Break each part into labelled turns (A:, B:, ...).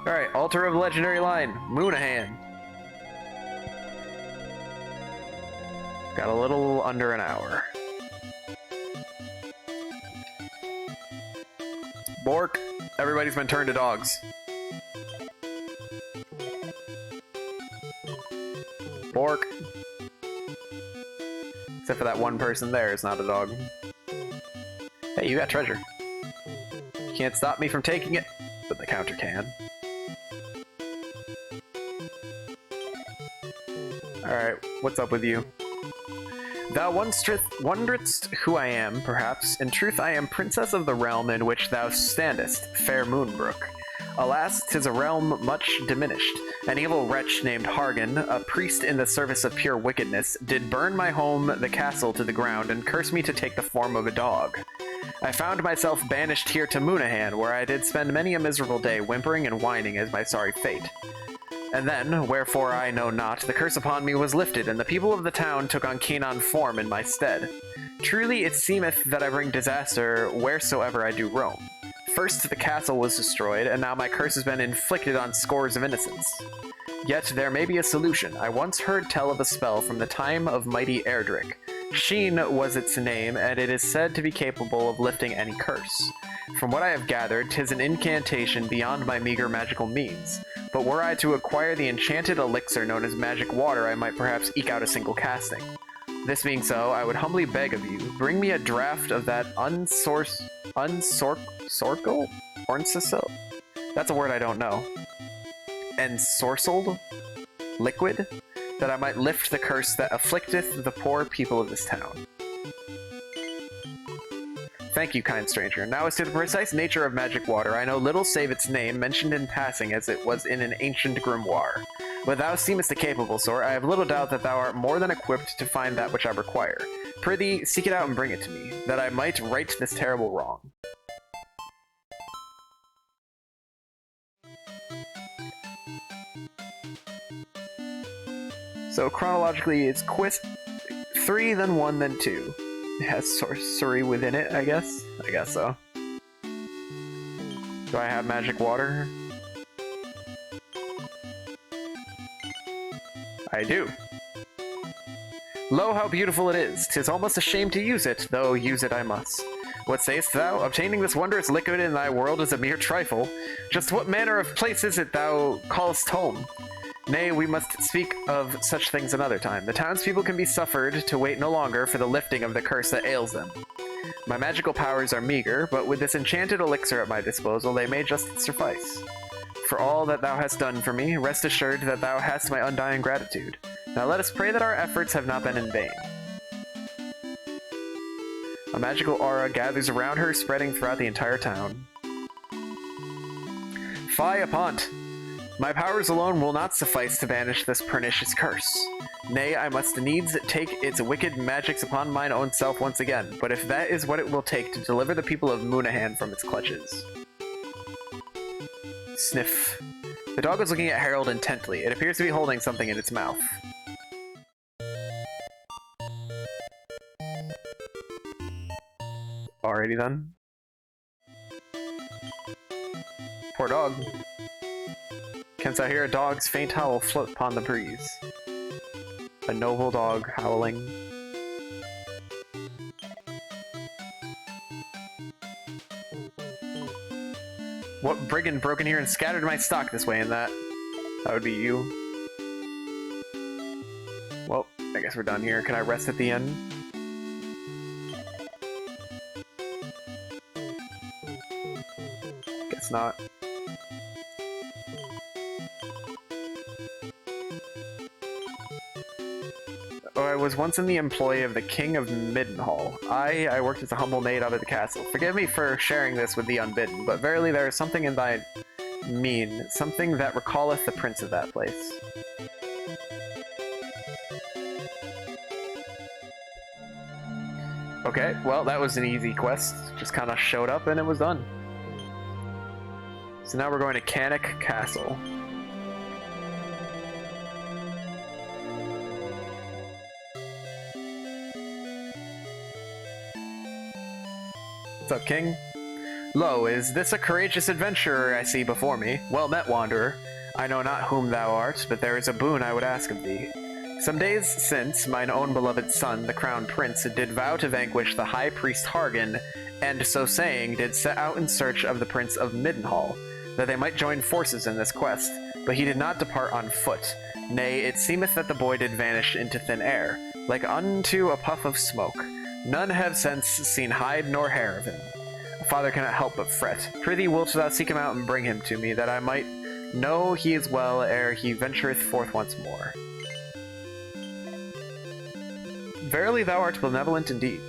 A: Alright, altar of legendary line, Moonahan. Got a little under an hour. Bork, everybody's been turned to dogs. Bork. Except for that one person there, it's not a dog. Hey, you got treasure. You can't stop me from taking it, but the counter can. Alright, what's up with you? Thou wonderest who I am, perhaps. In truth, I am princess of the realm in which thou standest, fair Moonbrook. Alas, 'tis a realm much diminished. An evil wretch named Hargan, a priest in the service of pure wickedness, did burn my home, the castle, to the ground, and curse me to take the form of a dog. I found myself banished here to Moonahan, where I did spend many a miserable day whimpering and whining as my sorry fate. And then, wherefore I know not, the curse upon me was lifted, and the people of the town took on canine form in my stead. Truly it seemeth that I bring disaster wheresoever I do roam. First the castle was destroyed, and now my curse has been inflicted on scores of innocents. Yet there may be a solution. I once heard tell of a spell from the time of mighty Erdrick. Sheen was its name, and it is said to be capable of lifting any curse. From what I have gathered, 'tis an incantation beyond my meager magical means. But were I to acquire the enchanted elixir known as magic water, I might perhaps eke out a single casting. This being so, I would humbly beg of you, bring me a draught of that unsorkel? Ornsisil? That's a word I don't know. Ensorcelled? Liquid? That I might lift the curse that afflicteth the poor people of this town. Thank you, kind stranger. Now as to the precise nature of magic water, I know little save its name, mentioned in passing as it was in an ancient grimoire. But thou seemest a capable sort, I have little doubt that thou art more than equipped to find that which I require. Prithee, seek it out and bring it to me, that I might right this terrible wrong. So chronologically, it's quest 3, then 1, then 2. It has sorcery within it, I guess? I guess so. Do I have magic water? I do. Lo, how beautiful it is! 'Tis almost a shame to use it, though use it I must. What sayest thou? Obtaining this wondrous liquid in thy world is a mere trifle. Just what manner of place is it thou callest home? Nay, we must speak of such things another time. The townspeople can be suffered to wait no longer for the lifting of the curse that ails them. My magical powers are meager, but with this enchanted elixir at my disposal, they may just suffice. For all that thou hast done for me, rest assured that thou hast my undying gratitude. Now let us pray that our efforts have not been in vain. A magical aura gathers around her, spreading throughout the entire town. Fie upont! My powers alone will not suffice to banish this pernicious curse. Nay, I must needs take its wicked magics upon mine own self once again, but if that is what it will take to deliver the people of Moonahan from its clutches. Sniff. The dog was looking at Harold intently. It appears to be holding something in its mouth. Alrighty then. Poor dog. Canst thou hear a dog's faint howl float upon the breeze? A noble dog howling. What brigand broke in here and scattered my stock this way and that? That would be you. Well, I guess we're done here. Can I rest at the end? Guess not. Oh, I was once in the employ of the King of Middenhall. I worked as a humble maid out of the castle. Forgive me for sharing this with the unbidden, but verily there is something in thy mien, something that recalleth the prince of that place. Okay, well, that was an easy quest. Just kind of showed up and it was done. So now we're going to Cannock Castle. What's up, King? Lo, is this a courageous adventurer I see before me? Well met, wanderer. I know not whom thou art, but there is a boon I would ask of thee. Some days since, mine own beloved son, the crown prince, did vow to vanquish the high priest Hargan, and so saying, did set out in search of the Prince of Middenhall, that they might join forces in this quest. But he did not depart on foot. Nay, it seemeth that the boy did vanish into thin air, like unto a puff of smoke. None have since seen hide nor hair of him. Father cannot help but fret. Prithee, wilt thou seek him out and bring him to me, that I might know he is well ere he ventureth forth once more. Verily thou art benevolent indeed.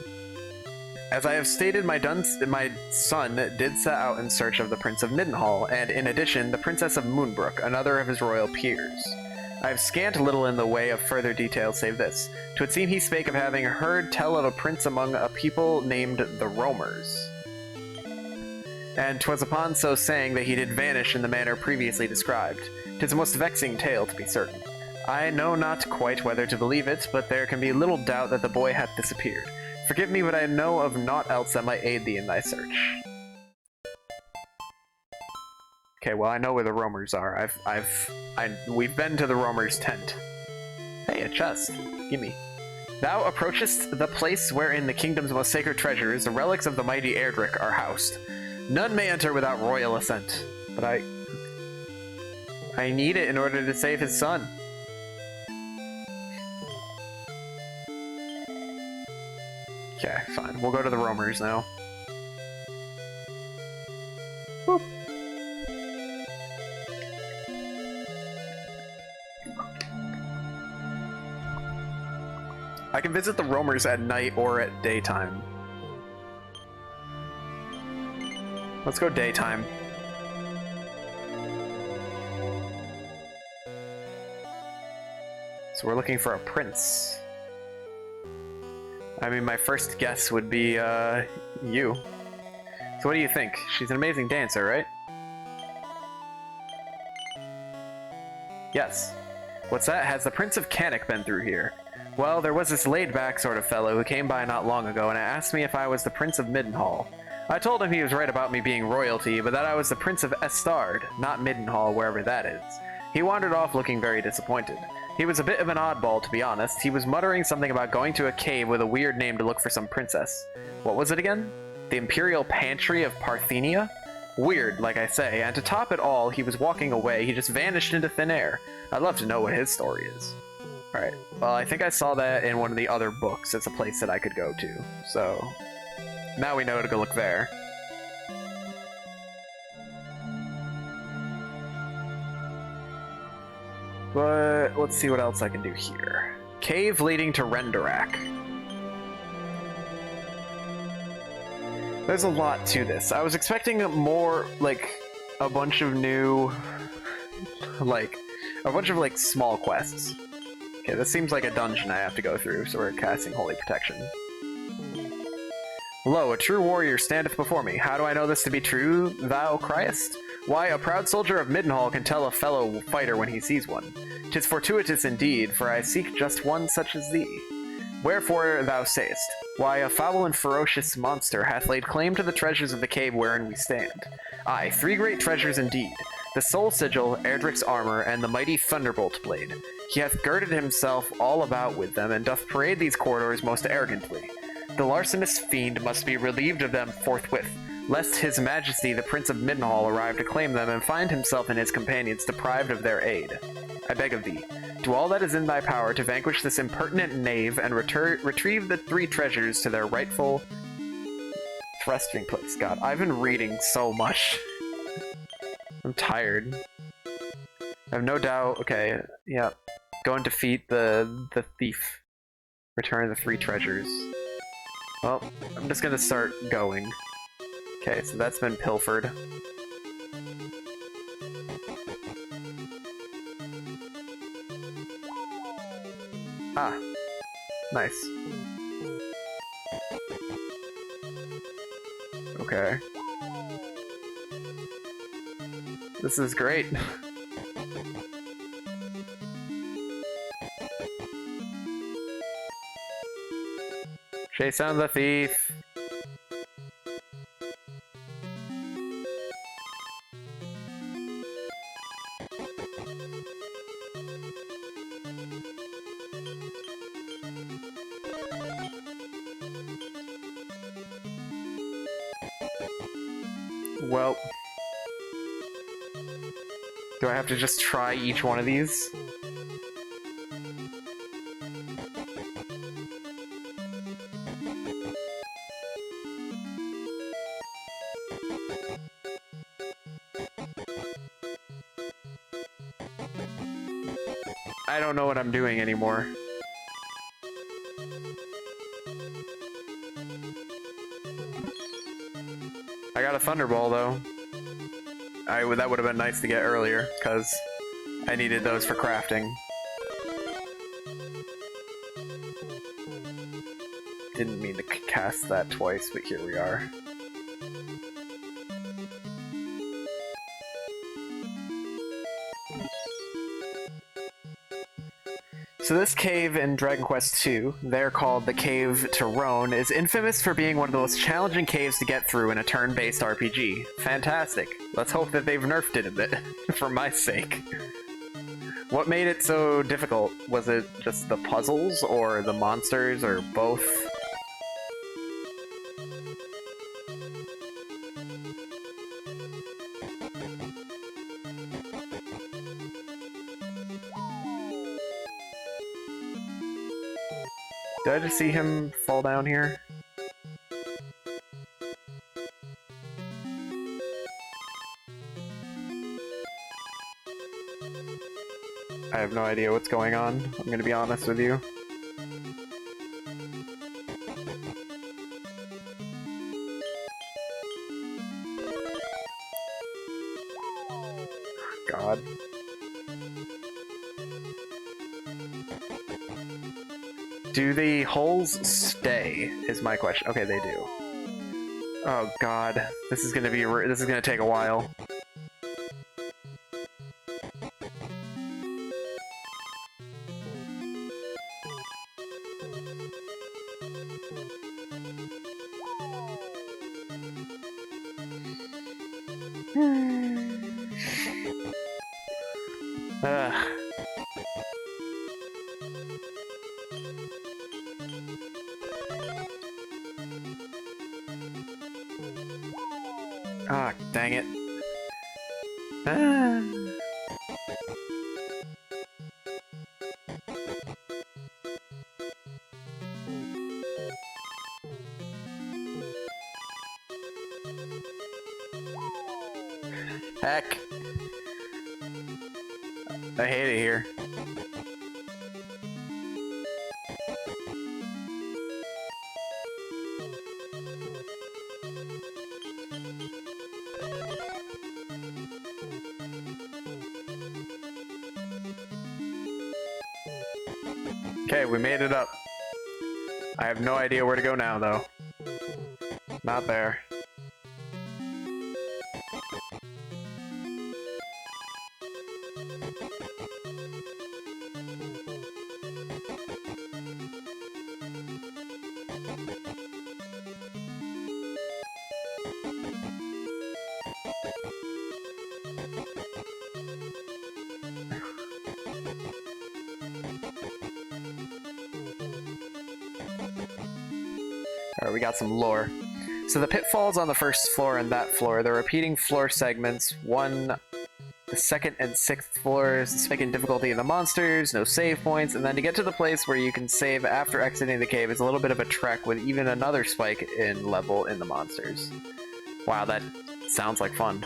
A: As I have stated, my son did set out in search of the Prince of Middenhall, and in addition, the Princess of Moonbrook, another of his royal peers. I have scant little in the way of further detail save this. 'Twould seem he spake of having heard tell of a prince among a people named the Roamers. And 'twas upon so saying that he did vanish in the manner previously described. 'Tis a most vexing tale, to be certain. I know not quite whether to believe it, but there can be little doubt that the boy hath disappeared. Forgive me, but I know of naught else that might aid thee in thy search. Okay, well, I know where the roamers are. We've been to the roamers' tent. Hey, a chest. Gimme. Thou approachest the place wherein the kingdom's most sacred treasures, the relics of the mighty Erdrick, are housed. None may enter without royal assent, but I need it in order to save his son. Okay, fine. We'll go to the roamers now. Boop. I can visit the roamers at night or at daytime. Let's go daytime. So we're looking for a prince. I mean, my first guess would be, you. So what do you think? She's an amazing dancer, right? Yes. What's that? Has the Prince of Cannock been through here? Well, there was this laid-back sort of fellow who came by not long ago and asked me if I was the Prince of Middenhall. I told him he was right about me being royalty, but that I was the Prince of Estard, not Middenhall, wherever that is. He wandered off looking very disappointed. He was a bit of an oddball, to be honest. He was muttering something about going to a cave with a weird name to look for some princess. What was it again? The Imperial Pantry of Parthenia? Weird, like I say, and to top it all, he was walking away, he just vanished into thin air. I'd love to know what his story is. Alright, well, I think I saw that in one of the other books. It's a place that I could go to, so now we know to go look there. But let's see what else I can do here. Cave leading to Rendarak. There's a lot to this. I was expecting more, like, a bunch of new, small quests. Okay, this seems like a dungeon I have to go through, so we're casting Holy Protection. Lo, a true warrior standeth before me. How do I know this to be true, thou criest? Why, a proud soldier of Middenhall can tell a fellow fighter when he sees one. 'Tis fortuitous indeed, for I seek just one such as thee. Wherefore thou sayest, why, a foul and ferocious monster hath laid claim to the treasures of the cave wherein we stand. Aye, 3 great treasures indeed. The soul sigil, Erdrick's armor, and the mighty thunderbolt blade. He hath girded himself all about with them, and doth parade these corridors most arrogantly. The larcenous fiend must be relieved of them forthwith, lest his majesty the Prince of Middenhall arrive to claim them and find himself and his companions deprived of their aid. I beg of thee, do all that is in thy power to vanquish this impertinent knave and retrieve the 3 treasures to their rightful resting place. God, I've been reading so much. I'm tired. I have no doubt. Okay, yeah. Go and defeat the thief. Return the 3 treasures. Well, I'm just gonna start going. Okay, so that's been pilfered. Ah, nice. Okay. This is great. Chase down the thief. Well... Do I have to just try each one of these? I don't know what I'm doing anymore. I got a Thunderball, though. That would have been nice to get earlier, because I needed those for crafting. Didn't mean to cast that twice, but here we are. So this cave in Dragon Quest II, they're called the Cave to Roan, is infamous for being one of the most challenging caves to get through in a turn-based RPG. Fantastic. Let's hope that they've nerfed it a bit, for my sake. What made it so difficult? Was it just the puzzles, or the monsters, or both? Did I just see him fall down here? I have no idea what's going on, I'm gonna be honest with you. God. Do the holes stay, is my question. Okay, they do. Oh god, this is gonna take a while. Ugh. Ah, dang it. Ah. Heck. I hate it here. Okay, we made it up. I have no idea where to go now, though. Not there. Alright, we got some lore. So the pitfalls on the first floor and that floor, the repeating floor segments, the second and sixth floors, the spike in difficulty of the monsters, no save points, and then to get to the place where you can save after exiting the cave is a little bit of a trek with even another spike in level in the monsters. Wow, that sounds like fun.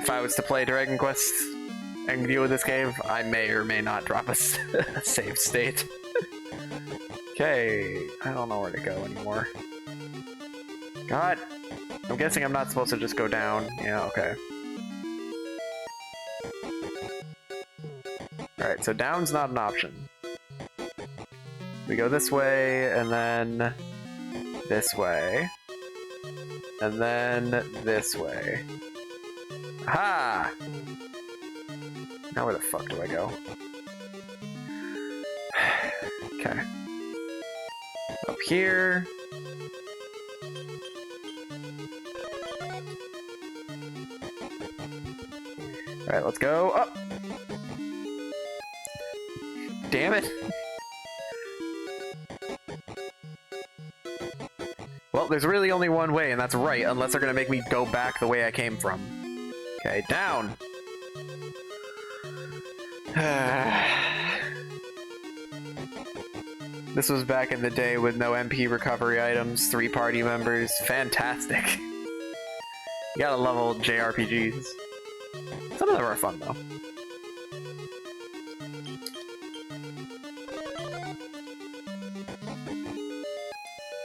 A: If I was to play Dragon Quest and deal with this cave, I may or may not drop a save state. Okay, I don't know where to go anymore. God! I'm guessing I'm not supposed to just go down. Yeah, okay. Alright, so down's not an option. We go this way, and then this way. And then this way. Aha! Now where the fuck do I go? Okay. Up here. Alright, let's go up! Damn it! Well, there's really only one way, and that's right, unless they're gonna make me go back the way I came from. Okay, down! This was back in the day with no MP recovery items, 3 party members. Fantastic. You gotta love old JRPGs. Some of them are fun, though.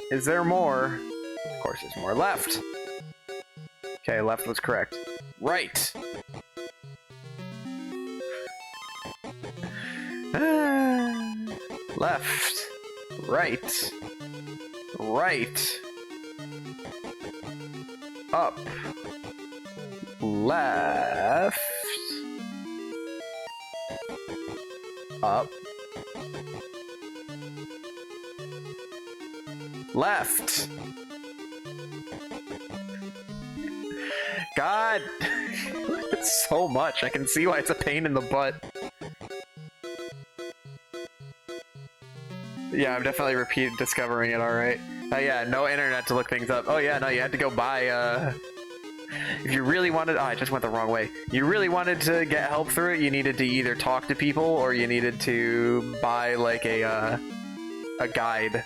A: Is there more? Of course there's more. Left! Okay, left was correct. Right! Left. Right. Right. Up. Left. Up. Left. God! It's so much. I can see why it's a pain in the butt. Yeah, I'm definitely discovering it, alright. Yeah, no internet to look things up. Oh yeah, no, you had to go buy, if you really wanted- oh, I just went the wrong way. You really wanted to get help through it, you needed to either talk to people, or you needed to buy, like, a guide.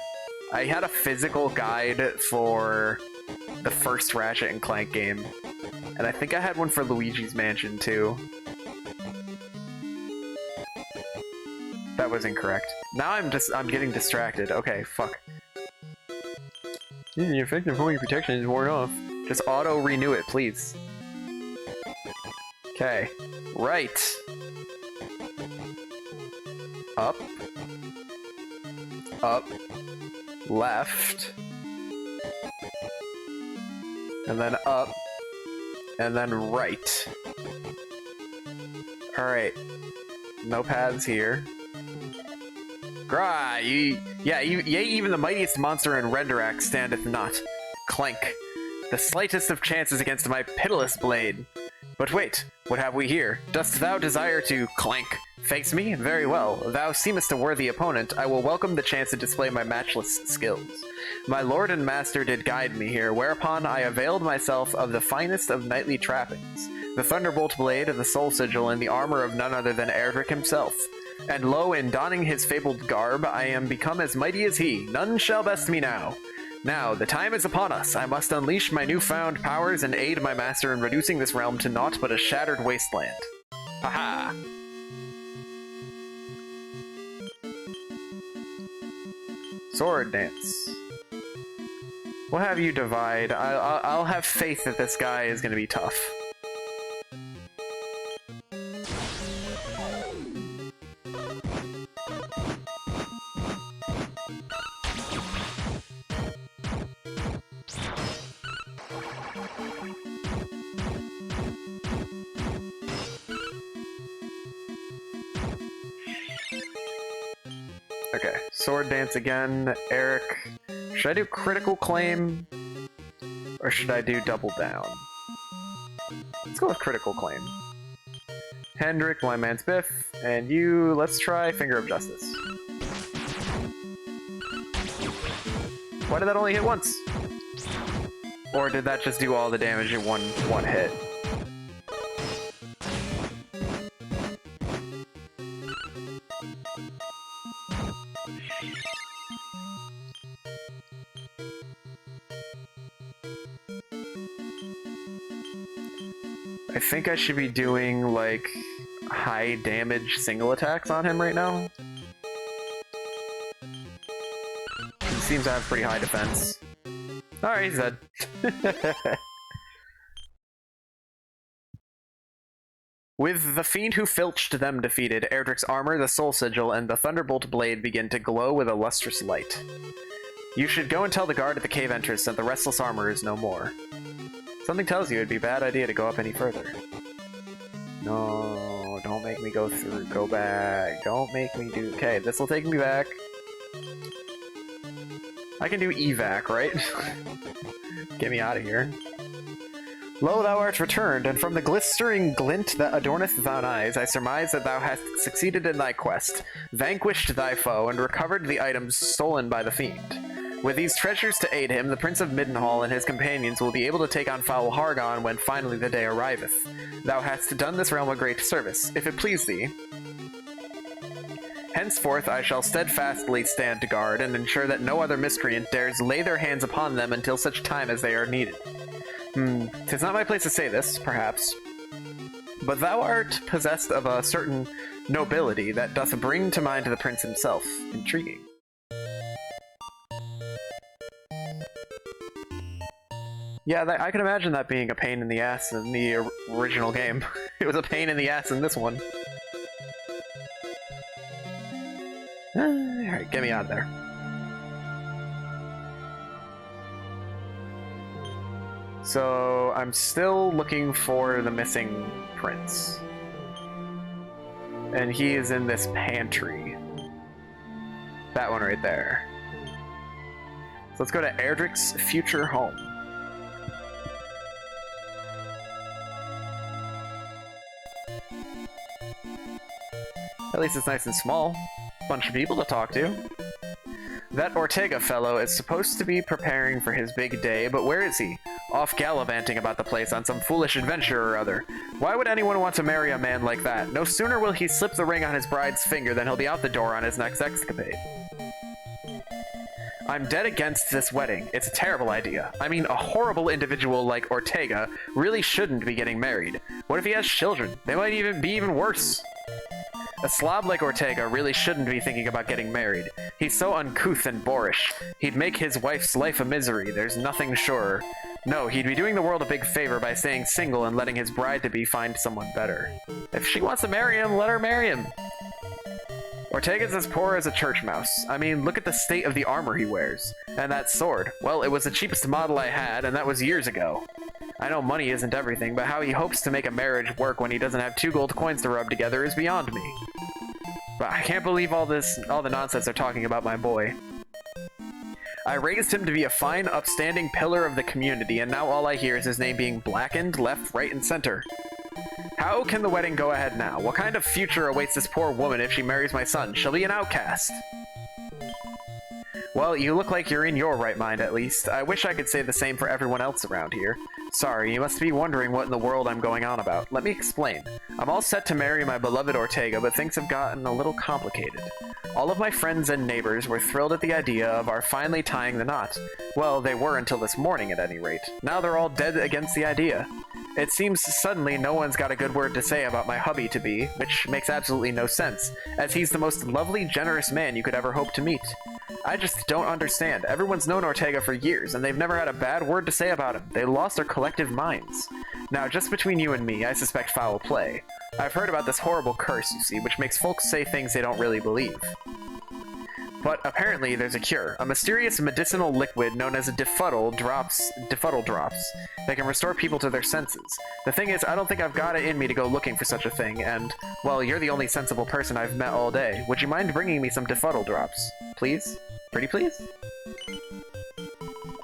A: I had a physical guide for the first Ratchet and Clank game. And I think I had one for Luigi's Mansion, too. That was incorrect. Now I'm getting distracted. Okay, fuck. The effective homing protection is worn off. Just auto-renew it, please. Okay. Right. Up. Up. Left. And then up. And then right. Alright. No paths here. Grah! Yea, even the mightiest monster in Rendarak standeth not. Clank. The slightest of chances against my pitiless blade. But wait, what have we here? Dost thou desire to clank? Face me? Very well. Thou seemest a worthy opponent. I will welcome the chance to display my matchless skills. My lord and master did guide me here, whereupon I availed myself of the finest of knightly trappings, the thunderbolt blade, the soul sigil, and the armor of none other than Erdrick himself. And lo, in donning his fabled garb, I am become as mighty as he. None shall best me now. Now, the time is upon us. I must unleash my newfound powers and aid my master in reducing this realm to naught but a shattered wasteland. Haha! Sword dance. We'll have you divide. I'll have faith that this guy is gonna be tough. Okay, sword dance again. Eric, should I do critical claim? Or should I do double down? Let's go with critical claim. Hendrik, Blind Man's Biff, and you, let's try Finger of Justice. Why did that only hit once? Or did that just do all the damage in one hit? I think I should be doing, like, high damage single attacks on him right now. He seems to have pretty high defense. Alright, he's dead. With the fiend who filched them defeated, Erdrick's armor, the soul sigil, and the thunderbolt blade begin to glow with a lustrous light. You should go and tell the guard at the cave entrance that the restless armor is no more. Something tells you it'd be a bad idea to go up any further. No, don't make me go through. Go back. Don't make me do... Okay, this will take me back. I can do evac, right? Get me out of here. Lo, thou art returned, and from the glistering glint that adorneth thine eyes, I surmise that thou hast succeeded in thy quest, vanquished thy foe, and recovered the items stolen by the fiend. With these treasures to aid him, the Prince of Middenhall and his companions will be able to take on foul Hargon when finally the day arriveth. Thou hast done this realm a great service, if it please thee. Henceforth I shall steadfastly stand guard and ensure that no other miscreant dares lay their hands upon them until such time as they are needed. 'Tis not my place to say this, perhaps, but thou art possessed of a certain nobility that doth bring to mind the prince himself. Intriguing. Yeah, I can imagine that being a pain in the ass in the original game. It was a pain in the ass in this one. Alright, get me out of there. So, I'm still looking for the missing prince. And he is in this pantry. That one right there. So let's go to Erdrick's future home. At least it's nice and small. Bunch of people to talk to. That Ortega fellow is supposed to be preparing for his big day, but where is he? Off gallivanting about the place on some foolish adventure or other. Why would anyone want to marry a man like that? No sooner will he slip the ring on his bride's finger than he'll be out the door on his next escapade. I'm dead against this wedding. It's a terrible idea. I mean, a horrible individual like Ortega really shouldn't be getting married. What if he has children? They might even be even worse. A slob like Ortega really shouldn't be thinking about getting married. He's so uncouth and boorish. He'd make his wife's life a misery, there's nothing surer. No, he'd be doing the world a big favor by staying single and letting his bride-to-be find someone better. If she wants to marry him, let her marry him. Ortega's as poor as a church mouse. I mean, look at the state of the armor he wears. And that sword. Well, it was the cheapest model I had, and that was years ago. I know money isn't everything, but how he hopes to make a marriage work when he doesn't have 2 gold coins to rub together is beyond me. But I can't believe all the nonsense they're talking about my boy. I raised him to be a fine, upstanding pillar of the community, and now all I hear is his name being blackened left, right, and center. How can the wedding go ahead now? What kind of future awaits this poor woman if she marries my son? She'll be an outcast. Well, you look like you're in your right mind, at least. I wish I could say the same for everyone else around here. Sorry, you must be wondering what in the world I'm going on about. Let me explain. I'm all set to marry my beloved Ortega, but things have gotten a little complicated. All of my friends and neighbors were thrilled at the idea of our finally tying the knot. Well, they were until this morning, at any rate. Now they're all dead against the idea. It seems suddenly no one's got a good word to say about my hubby-to-be, which makes absolutely no sense, as he's the most lovely, generous man you could ever hope to meet. I just don't understand. Everyone's known Ortega for years, and they've never had a bad word to say about him. They lost their collective minds. Now, just between you and me, I suspect foul play. I've heard about this horrible curse, you see, which makes folks say things they don't really believe. But apparently there's a cure, a mysterious medicinal liquid known as Defuddle drops, that can restore people to their senses. The thing is, I don't think I've got it in me to go looking for such a thing, and, well, you're the only sensible person I've met all day. Would you mind bringing me some Defuddle drops? Please? Pretty please?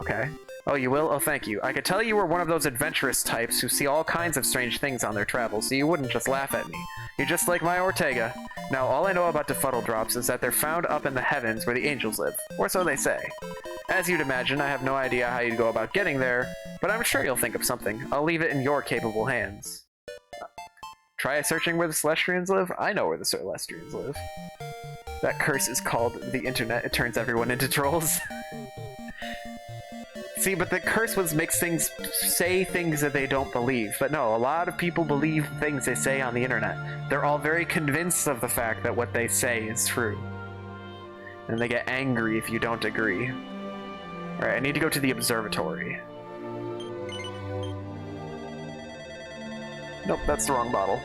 A: Okay. Oh, you will? Oh, thank you. I could tell you were one of those adventurous types who see all kinds of strange things on their travels, so you wouldn't just laugh at me. You're just like my Ortega. Now, all I know about Defuddle drops is that they're found up in the heavens where the angels live, or so they say. As you'd imagine, I have no idea how you'd go about getting there, but I'm sure you'll think of something. I'll leave it in your capable hands. Try searching where the Celestians live? I know where the Celestians live. That curse is called the internet. It turns everyone into trolls. See, but the curse makes things say things that they don't believe. But no, a lot of people believe things they say on the internet. They're all very convinced of the fact that what they say is true. And they get angry if you don't agree. Alright, I need to go to the observatory. Nope, that's the wrong bottle.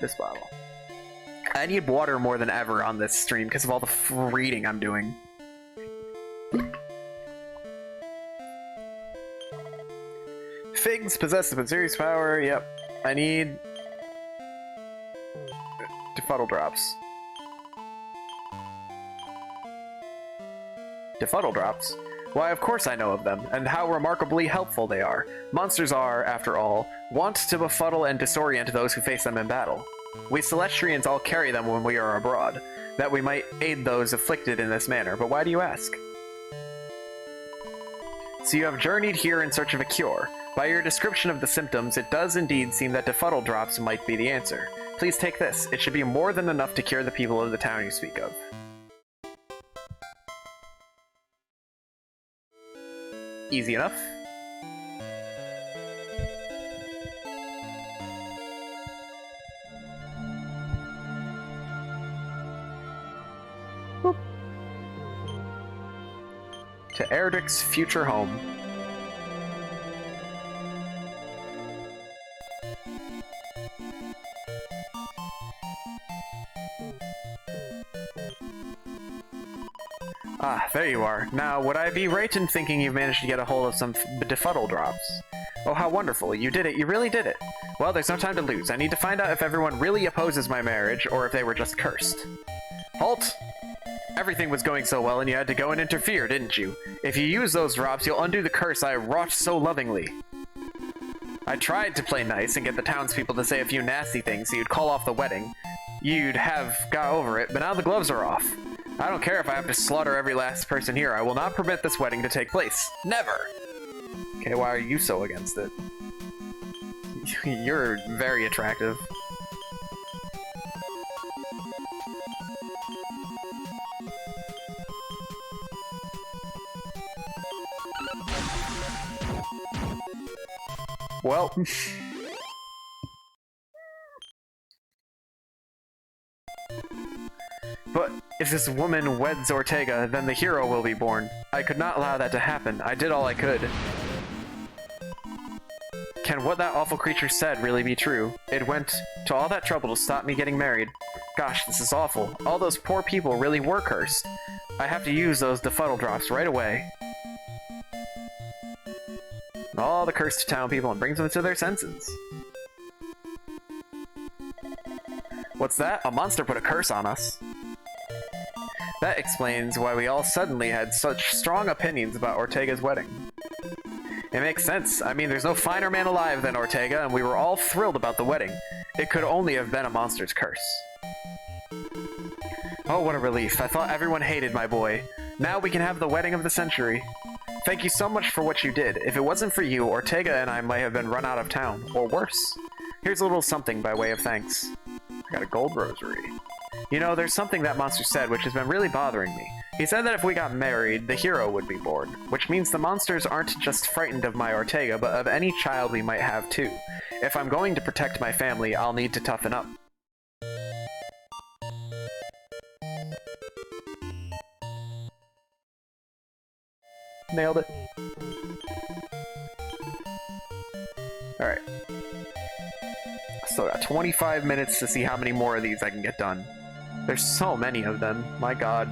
A: This bottle. I need water more than ever on this stream because of all the reading I'm doing. Figs possess the mysterious power. Yep. I need Defuddle drops. Defuddle drops? Why, of course I know of them, and how remarkably helpful they are. Monsters are, after all, wont to befuddle and disorient those who face them in battle. We Celestrians all carry them when we are abroad, that we might aid those afflicted in this manner, but why do you ask? So you have journeyed here in search of a cure. By your description of the symptoms, it does indeed seem that Defuddle drops might be the answer. Please take this. It should be more than enough to cure the people of the town you speak of. Easy enough. Boop. To Erdrick's future home. Ah, there you are. Now, would I be right in thinking you've managed to get a hold of some Defuddle drops? Oh, how wonderful. You did it. You really did it. Well, there's no time to lose. I need to find out if everyone really opposes my marriage, or if they were just cursed. Halt! Everything was going so well and you had to go and interfere, didn't you? If you use those drops, you'll undo the curse I wrought so lovingly. I tried to play nice and get the townspeople to say a few nasty things so you'd call off the wedding. You'd have got over it, but now the gloves are off. I don't care if I have to slaughter every last person here. I will not permit this wedding to take place. Never! Okay, why are you so against it? You're very attractive. Well... But if this woman weds Ortega, then the hero will be born. I could not allow that to happen. I did all I could. Can what that awful creature said really be true? It went to all that trouble to stop me getting married. Gosh, this is awful. All those poor people really were cursed. I have to use those Defuddle drops right away. All the cursed town people and brings them to their senses. What's that? A monster put a curse on us. That explains why we all suddenly had such strong opinions about Ortega's wedding. It makes sense. I mean, there's no finer man alive than Ortega, and we were all thrilled about the wedding. It could only have been a monster's curse. Oh, what a relief. I thought everyone hated my boy. Now we can have the wedding of the century. Thank you so much for what you did. If it wasn't for you, Ortega and I might have been run out of town, or worse. Here's a little something by way of thanks. I got a gold rosary. You know, there's something that monster said which has been really bothering me. He said that if we got married, the hero would be born, which means the monsters aren't just frightened of my Ortega, but of any child we might have too. If I'm going to protect my family, I'll need to toughen up. Nailed it. Alright. Still got 25 minutes to see how many more of these I can get done. There's so many of them, my god.